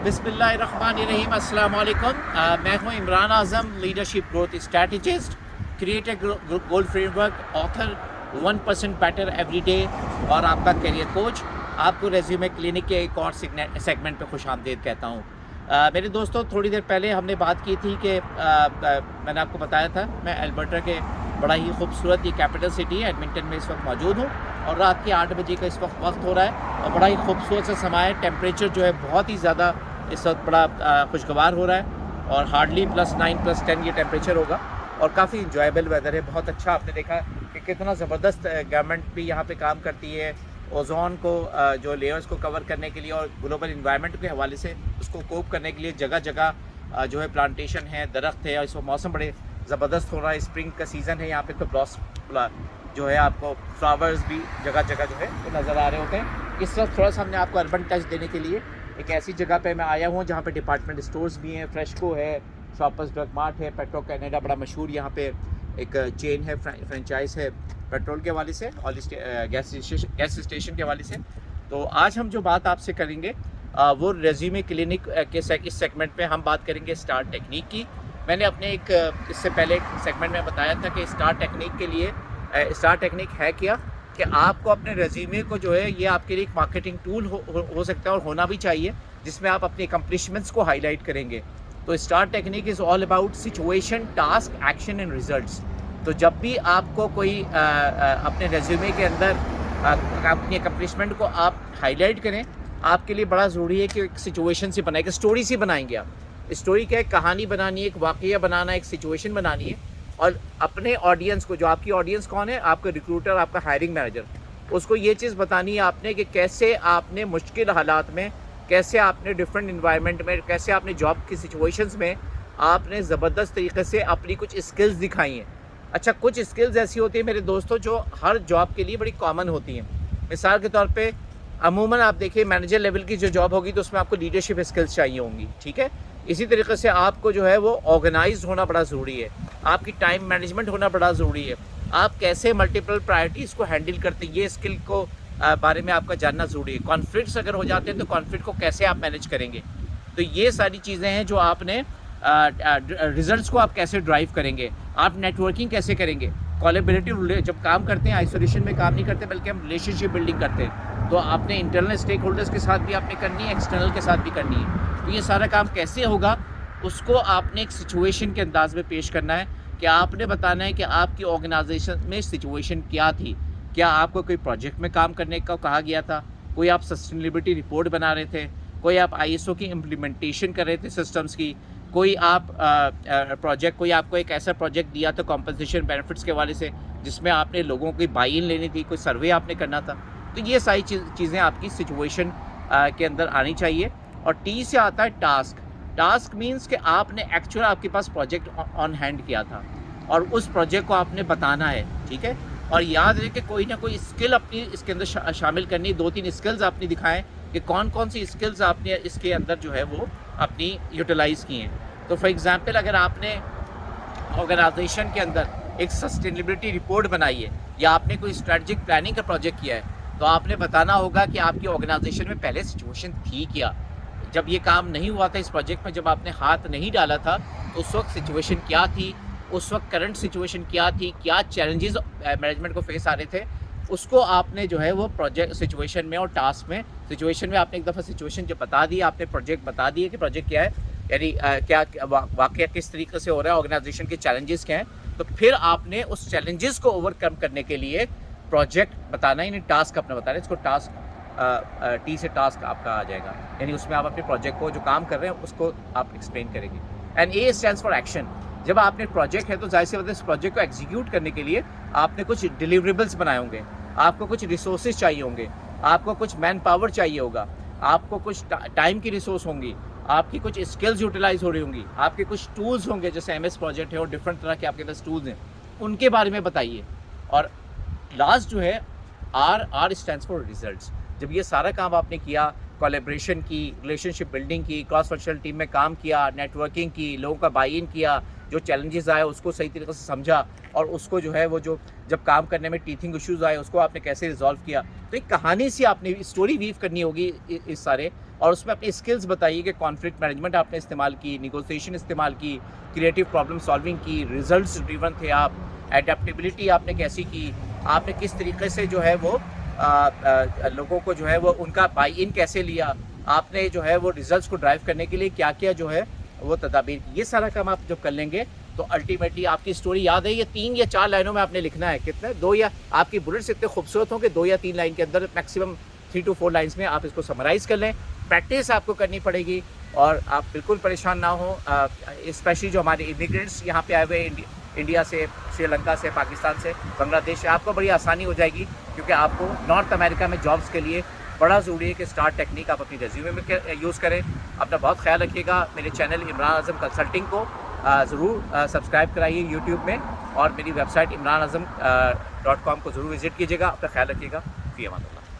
बिस्मिल्लाहिर्रहमानिर्रहीम अस्सलाम वालेकुम। मैं हूं Imran Azam, leadership growth strategist, creator goal framework, author 1% better every day और आपका करियर कोच। आपको रेज्यूमे क्लिनिक के एक और सेगमेंट पे खुश आमदीद कहता हूं। मेरे दोस्तों, थोड़ी देर पहले हमने बात की थी कि मैंने आपको बताया था मैं अल्बर्टा के बड़ा ही खूबसूरत ये कैपिटल सिटी है एडमिंटन में इस वक्त मौजूद हूँ और रात के 8 बजे का इस वक्त हो रहा है और बड़ा ही खूबसूरत सा समा है। टेम्परेचर जो है बहुत ही ज़्यादा इस वक्त बड़ा खुशगवार हो रहा है और हार्डली +9 +10 ये टेम्परेचर होगा और काफ़ी इंजॉयबल वेदर है। बहुत अच्छा आपने देखा कि कितना ज़बरदस्त गवर्नमेंट भी यहाँ पे काम करती है ओजोन को जो लेयर्स को कवर करने के लिए और ग्लोबल इन्वायरमेंट के हवाले से उसको कोप करने के लिए जगह जगह जो है प्लांटेशन है, दरख्त है और इस वक्त मौसम बड़े ज़बरदस्त हो रहा है। स्प्रिंग का सीज़न है यहाँ पे तो जो है आपको फ्लावर्स भी जगह जगह जो है वो नज़र आ रहे होते हैं। इस वक्त थोड़ा सा हमने आपको अर्बन टच देने के लिए एक ऐसी जगह पे मैं आया हूँ जहाँ पे डिपार्टमेंट स्टोर्स भी हैं, फ्रेशको है, शॉपर्स ड्रग मार्ट है, पेट्रो कैनेडा बड़ा मशहूर यहाँ पे एक चेन है, फ्रेंचाइज है पेट्रोल के हवाले से और गैस स्टेशन के हवाले से। तो आज हम जो बात आपसे करेंगे वो रेज्यूमे क्लिनिक के इस सेगमेंट में हम बात करेंगे स्टार टेक्निक की। मैंने अपने इससे पहले एक सेगमेंट में बताया था कि स्टार टेक्निक के लिए स्टार टेक्निक है क्या कि आपको अपने रेज्यूमे को जो है ये आपके लिए एक मार्केटिंग टूल हो सकता है और होना भी चाहिए जिसमें आप अपनी अकम्पलिशमेंट्स को हाईलाइट करेंगे। तो star technique is all about situation, task, action and results. तो जब भी आपको कोई अपने रेज्यूमे के अंदर अपनी अकम्पलिशमेंट को आप हाईलाइट करें, आपके लिए बड़ा ज़रूरी है कि एक सिचुएशन से बनाए, एक स्टोरी से बनाएंगे आप। स्टोरी क्या है? कहानी बनानी है, एक वाक़या बनाना, एक सिचुएशन बनानी है और अपने ऑडियंस को, जो आपकी ऑडियंस कौन है, आपका रिक्रूटर, आपका हायरिंग मैनेजर, उसको ये चीज़ बतानी है आपने कि कैसे आपने मुश्किल हालात में, कैसे आपने डिफरेंट इन्वायरमेंट में, कैसे आपने जॉब की सिचुएशंस में आपने ज़बरदस्त तरीके से अपनी कुछ स्किल्स दिखाई हैं। अच्छा, कुछ स्किल्स ऐसी होती है मेरे दोस्तों जो हर जॉब के लिए बड़ी कॉमन होती हैं। मिसाल के तौर पे अमूमन आप देखिए मैनेजर लेवल की जो जॉब होगी तो उसमें आपको लीडरशिप स्किल्स चाहिए होंगी, ठीक है। इसी तरीके से आपको जो है वो ऑर्गेनाइज होना बड़ा ज़रूरी है, आपकी टाइम मैनेजमेंट होना बड़ा ज़रूरी है, आप कैसे मल्टीपल प्रायोरिटीज़ को हैंडल करते हैं ये स्किल को बारे में आपका जानना ज़रूरी है। कॉन्फ्लिक्ट्स अगर हो जाते हैं तो कॉन्फ्लिक्ट को कैसे आप मैनेज करेंगे, तो ये सारी चीज़ें हैं जो आपने रिजल्ट्स को आप कैसे ड्राइव करेंगे, आप नेटवर्किंग कैसे करेंगे, कोलैबोरेटिव जब काम करते हैं आइसोलेशन में काम नहीं करते बल्कि हम रिलेशनशिप बिल्डिंग करते हैं, तो आपने इंटरनल स्टेक होल्डर्स के साथ भी आपने करनी है, एक्सटर्नल के साथ भी करनी है। तो ये सारा काम कैसे होगा उसको आपने एक सिचुएशन के अंदाज में पेश करना है कि आपने बताना है कि आपकी ऑर्गेनाइजेशन में सिचुएशन क्या थी। क्या आपको कोई प्रोजेक्ट में काम करने का कहा गया था, कोई आप सस्टेनेबिलिटी रिपोर्ट बना रहे थे, कोई आप ISO की इम्प्लीमेंटेशन कर रहे थे सिस्टम्स की, कोई आप कोई आपको एक ऐसा प्रोजेक्ट दिया था कॉम्पनसेशन बेनिफिट्स के हवाले से जिसमें आपने लोगों की बाई इन लेनी थी, कोई सर्वे आपने करना था। तो ये सारी चीज़ें आपकी सिचुएशन के अंदर आनी चाहिए। और T से आता है टास्क। टास्क मीन्स कि आपने एक्चुअल आपके पास प्रोजेक्ट ऑन हैंड किया था और उस प्रोजेक्ट को आपने बताना है, ठीक है। और याद रहे कि कोई ना कोई स्किल अपनी इसके अंदर शामिल करनी, 2-3 स्किल्स आपने दिखाएं कि कौन कौन सी स्किल्स आपने इसके अंदर जो है वो अपनी यूटिलाइज़ की हैं। तो फॉर एग्ज़ाम्पल अगर आपने ऑर्गेनाइजेशन के अंदर एक सस्टेनेबिलिटी रिपोर्ट बनाई है या आपने कोई स्ट्रेटजिक प्लानिंग का प्रोजेक्ट किया है तो आपने बताना होगा कि आपकी ऑर्गेनाइजेशन में पहले सिचुएशन थी क्या, जब ये काम नहीं हुआ था इस प्रोजेक्ट में, जब आपने हाथ नहीं डाला था तो उस वक्त सिचुएशन क्या थी, उस वक्त करंट सिचुएशन क्या थी, क्या चैलेंजेस मैनेजमेंट को फेस आ रहे थे, उसको आपने जो है वो प्रोजेक्ट सिचुएशन में और टास्क में, सिचुएशन में आपने एक दफ़ा सिचुएशन जब बता दी, आपने प्रोजेक्ट बता दिए कि प्रोजेक्ट क्या है, यानी क्या वाक़या किस तरीके से हो रहा है, ऑर्गेनाइजेशन के चैलेंजेस क्या हैं, तो फिर आपने उस चैलेंजेस को ओवरकम करने के लिए प्रोजेक्ट बताना, यानी टास्क अपना बताना। इसको टास्क T से टास्क आपका आ जाएगा, यानी उसमें आप अपने प्रोजेक्ट को जो काम कर रहे हैं उसको आप एक्सप्लेन करेंगे। And A stands for action. जब आपने प्रोजेक्ट है तो जाहिर सी बात है इस प्रोजेक्ट को एग्जीक्यूट करने के लिए आपने कुछ डिलीवरेबल्स बनाए होंगे, आपको कुछ रिसोर्सेज चाहिए होंगे, आपको कुछ मैन पावर चाहिए होगा, आपको कुछ टाइम की रिसोर्स होंगी, आपकी कुछ स्किल्स यूटिलाइज हो रही होंगी, आपके कुछ टूल्स होंगे जैसे MS प्रोजेक्ट है और डिफरेंट तरह के आपके पास टूल्स हैं, उनके बारे में बताइए। और लास्ट जो है R स्टैंड्स फॉर रिजल्ट्स। जब ये सारा काम आपने किया, कोलैबोरेशन की, रिलेशनशिप बिल्डिंग की, क्रॉस फंक्शनल टीम में काम किया, नेटवर्किंग की, लोगों का बाई इन किया, जो चैलेंजेस आए उसको सही तरीके से समझा और उसको जो है वो जो जब काम करने में टीथिंग इश्यूज़ आए उसको आपने कैसे रिजॉल्व किया, तो एक कहानी सी आपने स्टोरी वीव करनी होगी इस सारे और उसमें अपनी स्किल्स बताइए कि कॉन्फ्लिक्ट मैनेजमेंट आपने इस्तेमाल की, नेगोशिएशन इस्तेमाल की, क्रिएटिव प्रॉब्लम सॉल्विंग की, रिजल्ट्स ड्रिवन थे आप, एडेप्टेबिलिटी आपने कैसी की, आपने किस तरीके से जो है वो लोगों को जो है वो उनका बाई इन कैसे लिया, आपने जो है वो रिजल्ट्स को ड्राइव करने के लिए क्या क्या जो है वो तदाबीर की। ये सारा काम आप जब कर लेंगे तो अल्टीमेटली आपकी स्टोरी याद है, ये 3 या 4 लाइनों में आपने लिखना है। कितने 2 या आपकी बुलेट्स इतने खूबसूरत हों कि 2 या 3 लाइन के अंदर, मैक्सिमम 3 to 4 लाइन्स में आप इसको समराइज़ कर लें। प्रैक्टिस आपको करनी पड़ेगी और आप बिल्कुल परेशान ना हो। स्पेशली जो हमारे इमिग्रेंट्स यहाँ पे आए हुए इंडिया से, श्रीलंका से, पाकिस्तान से, बांग्लादेश से, आपको बड़ी आसानी हो जाएगी क्योंकि आपको नॉर्थ अमेरिका में जॉब्स के लिए बड़ा ज़रूरी है कि स्टार टेक्निक आप अपनी रेज्यूमे में यूज़ करें। अपना बहुत ख्याल रखिएगा। मेरे चैनल इमरान आज़म कंसल्टिंग को ज़रूर सब्सक्राइब कराइए यूट्यूब में, और मेरी वेबसाइट imranazam.com को ज़रूर विज़िट कीजिएगा। अपना ख्याल रखिएगा। फ़ी अमान।